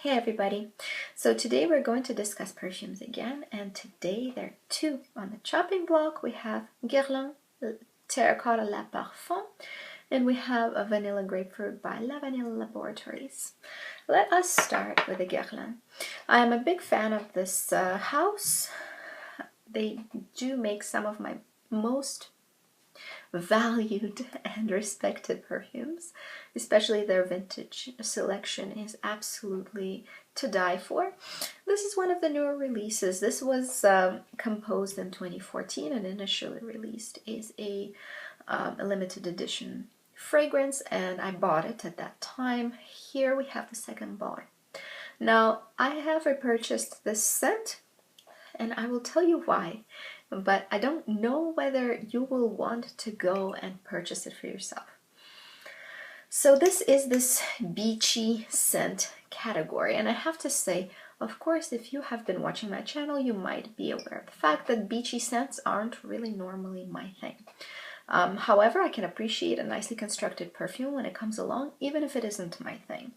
Hey everybody! So today we're going to discuss perfumes again, and today there are two on the chopping block. We have Guerlain Terracotta La Parfum, and we have a Vanilla Grapefruit by Lavanilla Laboratories. Let us start with the Guerlain. I am a big fan of this house. They do make some of my most valued and respected perfumes, especially their vintage selection is absolutely to die for. This is one of the newer releases. This was composed in 2014 and initially released as a limited edition fragrance, and I bought it at that time. Here we have the second bottle. Now I have repurchased this scent and I will tell you why, but I don't know whether you will want to go and purchase it for yourself. So this is this beachy scent category, and I have to say, of course, if you have been watching my channel, you might be aware of the fact that beachy scents aren't really normally my thing. However, I can appreciate a nicely constructed perfume when it comes along, even if it isn't my thing.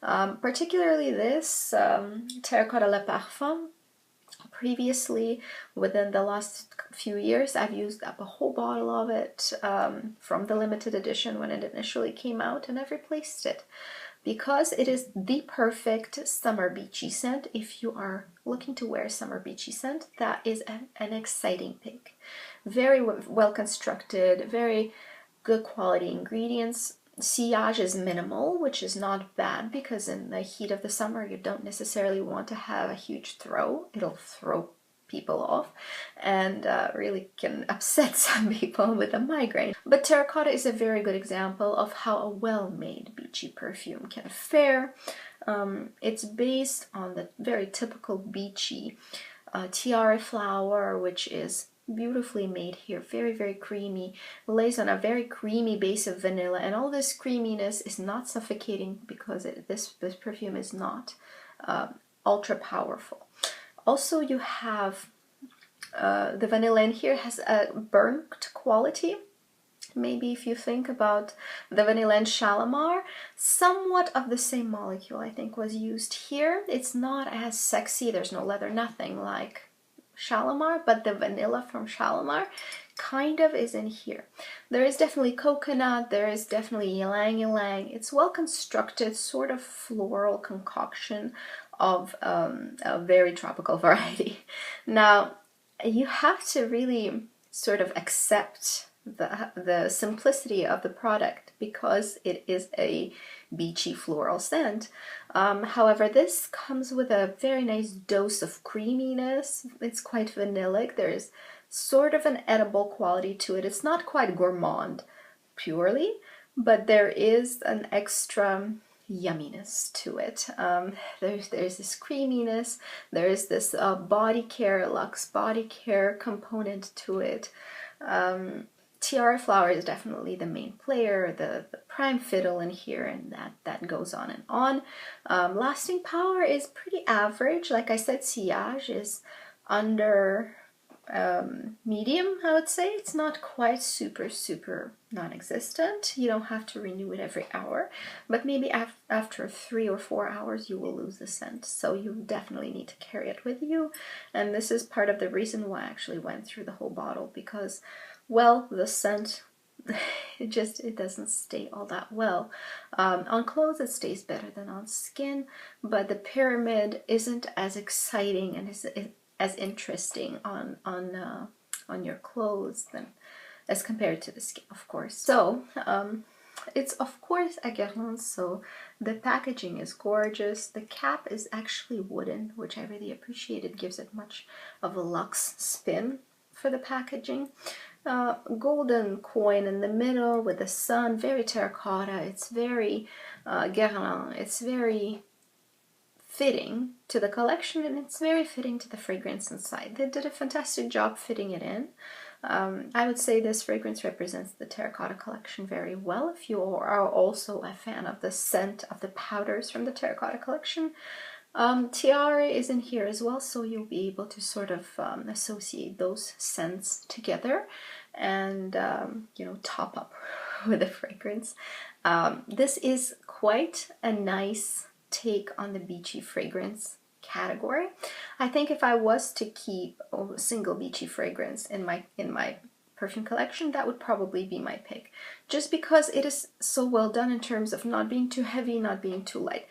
Particularly this Terracotta La Parfum. Previously, within the last few years, I've used up a whole bottle of it from the limited edition when it initially came out, and I've replaced it because it is the perfect summer beachy scent. If you are looking to wear a summer beachy scent, that is an exciting pick. Very well constructed, very good quality ingredients. Sillage is minimal, which is not bad because in the heat of the summer you don't necessarily want to have a huge throw. It'll throw people off and really can upset some people with a migraine. But Terracotta is a very good example of how a well-made beachy perfume can fare. It's based on the very typical beachy tiara flower, which is beautifully made here, very creamy, lays on a very creamy base of vanilla, and all this creaminess is not suffocating because this perfume is not ultra powerful. Also, you have the vanilla in here has a burnt quality. Maybe if you think about the vanilla and Shalimar, somewhat of the same molecule I think was used here. It's not as sexy, there's no leather, nothing like Shalimar, but the vanilla from Shalimar kind of is in here. There is definitely coconut, there is definitely ylang ylang. It's well constructed, sort of floral concoction of a very tropical variety. Now, you have to really sort of accept the simplicity of the product because it is a beachy floral scent. However, this comes with a very nice dose of creaminess. It's quite vanillic. There's sort of an edible quality to it. It's not quite gourmand purely, but there is an extra yumminess to it. There's this creaminess. There is this body care, luxe body care component to it. Tiara flower is definitely the main player, the prime fiddle in here, and that goes on and on. Lasting power is pretty average. Like I said, sillage is under medium, I would say. It's not quite super non-existent. You don't have to renew it every hour, but maybe after 3 or 4 hours you will lose the scent, so you definitely need to carry it with you. And this is part of the reason why I actually went through the whole bottle, because, well, the scent, it doesn't stay all that well. On clothes it stays better than on skin, but the pyramid isn't as exciting and as interesting on your clothes than as compared to the skin, of course. So it's of course a Guerlain, so the packaging is gorgeous. The cap is actually wooden, which I really appreciate. It gives it much of a luxe spin for the packaging. Golden coin in the middle with the sun, very terracotta. It's very Guerlain. It's very fitting to the collection, and it's very fitting to the fragrance inside. They did a fantastic job fitting it in. I would say this fragrance represents the Terracotta collection very well. If you are also a fan of the scent of the powders from the Terracotta collection, Tiara is in here as well, so you'll be able to sort of associate those scents together and you know, top up with the fragrance. This is quite a nice take on the beachy fragrance category. I think if I was to keep a single beachy fragrance in my perfume collection, that would probably be my pick, just because it is so well done in terms of not being too heavy, not being too light,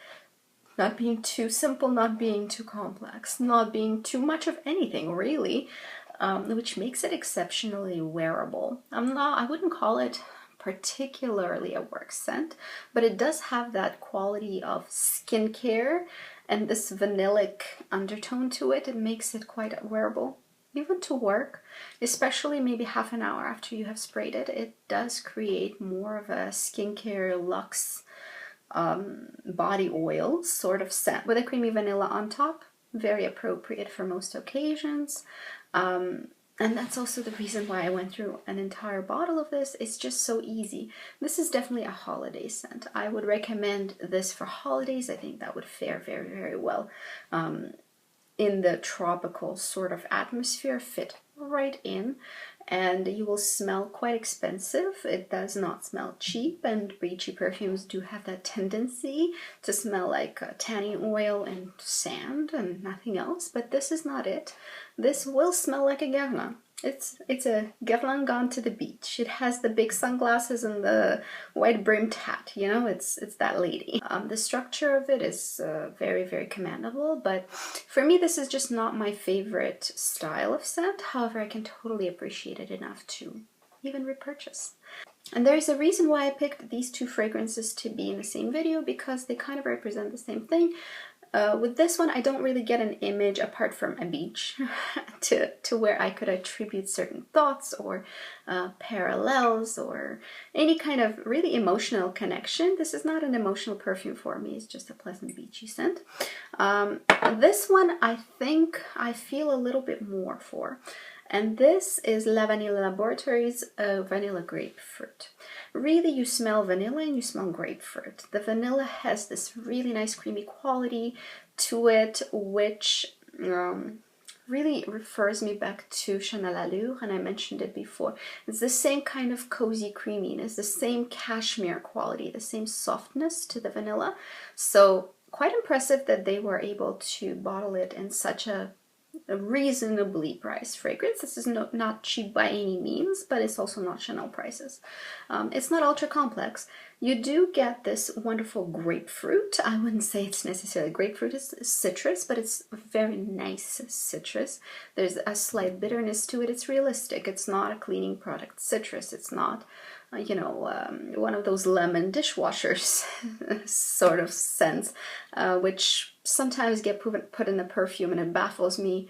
not being too simple, not being too complex, not being too much of anything really, which makes it exceptionally wearable. I wouldn't call it particularly a work scent, but it does have that quality of skincare and this vanillic undertone to it. It makes it quite wearable, even to work, especially maybe half an hour after you have sprayed it. It does create more of a skincare luxe body oil sort of scent with a creamy vanilla on top. Very appropriate for most occasions. And that's also the reason why I went through an entire bottle of this. It's just so easy. This is definitely a holiday scent. I would recommend this for holidays. I think that would fare very, very well in the tropical sort of atmosphere, fit right in, and you will smell quite expensive. It does not smell cheap, and beachy perfumes do have that tendency to smell like tanning oil and sand and nothing else, but this is not it. This will smell like a Guerlain. It's a Guerlain gone to the beach. It has the big sunglasses and the white brimmed hat, you know, it's that lady. The structure of it is very, very commendable, but for me this is just not my favorite style of scent. However, I can totally appreciate it enough to even repurchase. And there's a reason why I picked these two fragrances to be in the same video, because they kind of represent the same thing. With this one, I don't really get an image apart from a beach to where I could attribute certain thoughts or parallels or any kind of really emotional connection. This is not an emotional perfume for me. It's just a pleasant beachy scent. This one, I think I feel a little bit more for. And this is Lavanilla Laboratories Vanilla Grapefruit. Really, you smell vanilla and you smell grapefruit. The vanilla has this really nice creamy quality to it, which really refers me back to Chanel Allure, and I mentioned it before. It's the same kind of cozy creaminess, the same cashmere quality, the same softness to the vanilla. So quite impressive that they were able to bottle it in such a reasonably priced fragrance. This is not cheap by any means, but it's also not Chanel prices. It's not ultra complex. You do get this wonderful grapefruit. I wouldn't say it's necessarily grapefruit, it's citrus, but it's a very nice citrus. There's a slight bitterness to it. It's realistic. It's not a cleaning product citrus. It's not you know, one of those lemon dishwashers sort of scents, which sometimes get put in a perfume, and it baffles me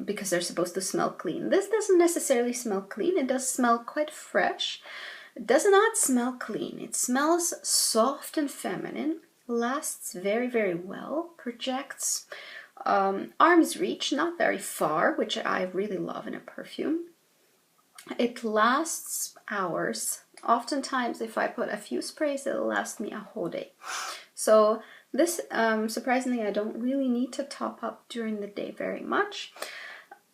because they're supposed to smell clean. This doesn't necessarily smell clean. It does smell quite fresh. It does not smell clean. It smells soft and feminine, lasts very, very well, projects arm's reach, not very far, which I really love in a perfume. It lasts hours. Oftentimes, if I put a few sprays, it'll last me a whole day. So this, surprisingly, I don't really need to top up during the day very much.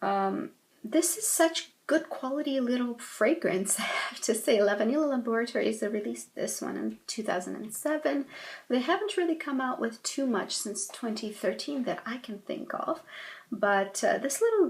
This is such good quality little fragrance, I have to say. Lavanilla Laboratories, they released this one in 2007. They haven't really come out with too much since 2013 that I can think of. But this little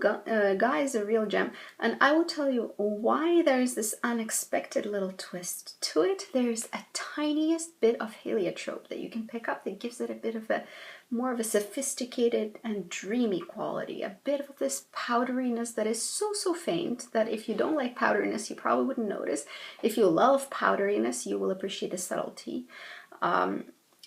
guy is a real gem, and I will tell you why there's this unexpected little twist to it. There's a tiniest bit of heliotrope that you can pick up that gives it a bit of a more of a sophisticated and dreamy quality, a bit of this powderiness that is so faint that if you don't like powderiness, you probably wouldn't notice. If you love powderiness, you will appreciate the subtlety.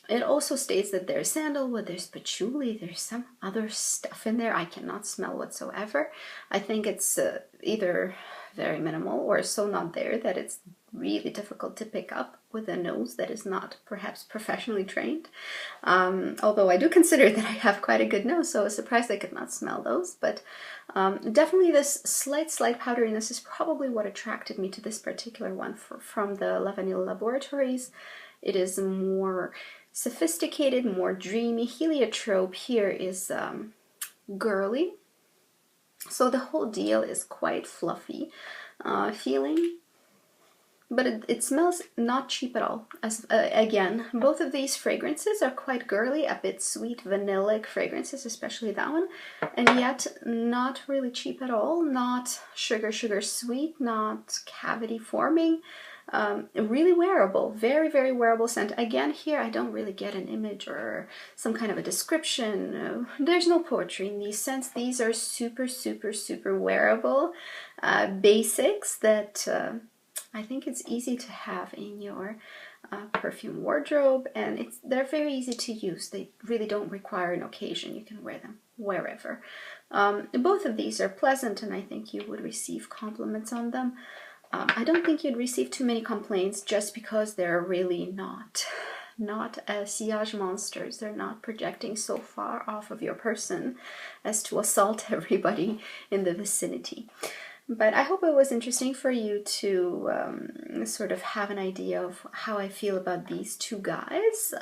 It also states that there's sandalwood, there's patchouli, there's some other stuff in there I cannot smell whatsoever. I think it's either very minimal or so not there that it's really difficult to pick up with a nose that is not perhaps professionally trained. Although I do consider that I have quite a good nose, so I was surprised I could not smell those. But definitely this slight powderiness is probably what attracted me to this particular one from the Lavanilla Laboratories. It is more sophisticated, more dreamy. Heliotrope here is girly, so the whole deal is quite fluffy feeling. but it smells not cheap at all. As again, both of these fragrances are quite girly, a bit sweet vanillic fragrances, especially that one, and yet not really cheap at all, not sugar sweet, not cavity forming. Really wearable, very wearable scent. Again, here I don't really get an image or some kind of a description. There's no poetry in these scents. These are super wearable basics that I think it's easy to have in your perfume wardrobe, and they're very easy to use. They really don't require an occasion. You can wear them wherever. Both of these are pleasant, and I think you would receive compliments on them. I don't think you'd receive too many complaints just because they're really not sillage monsters. They're not projecting so far off of your person as to assault everybody in the vicinity. But I hope it was interesting for you to sort of have an idea of how I feel about these two guys.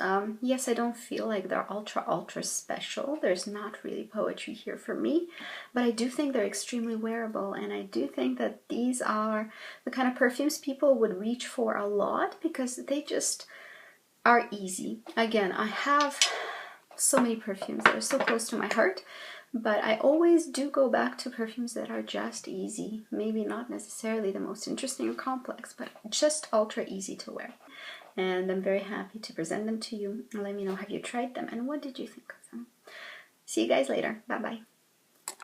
Yes, I don't feel like they're ultra special. There's not really poetry here for me, but I do think they're extremely wearable, and I do think that these are the kind of perfumes people would reach for a lot because they just are easy. Again, I have so many perfumes that are so close to my heart, but I always do go back to perfumes that are just easy. Maybe not necessarily the most interesting or complex, but just ultra easy to wear. And I'm very happy to present them to you. Let me know, have you tried them and what did you think of them? See you guys later. Bye bye.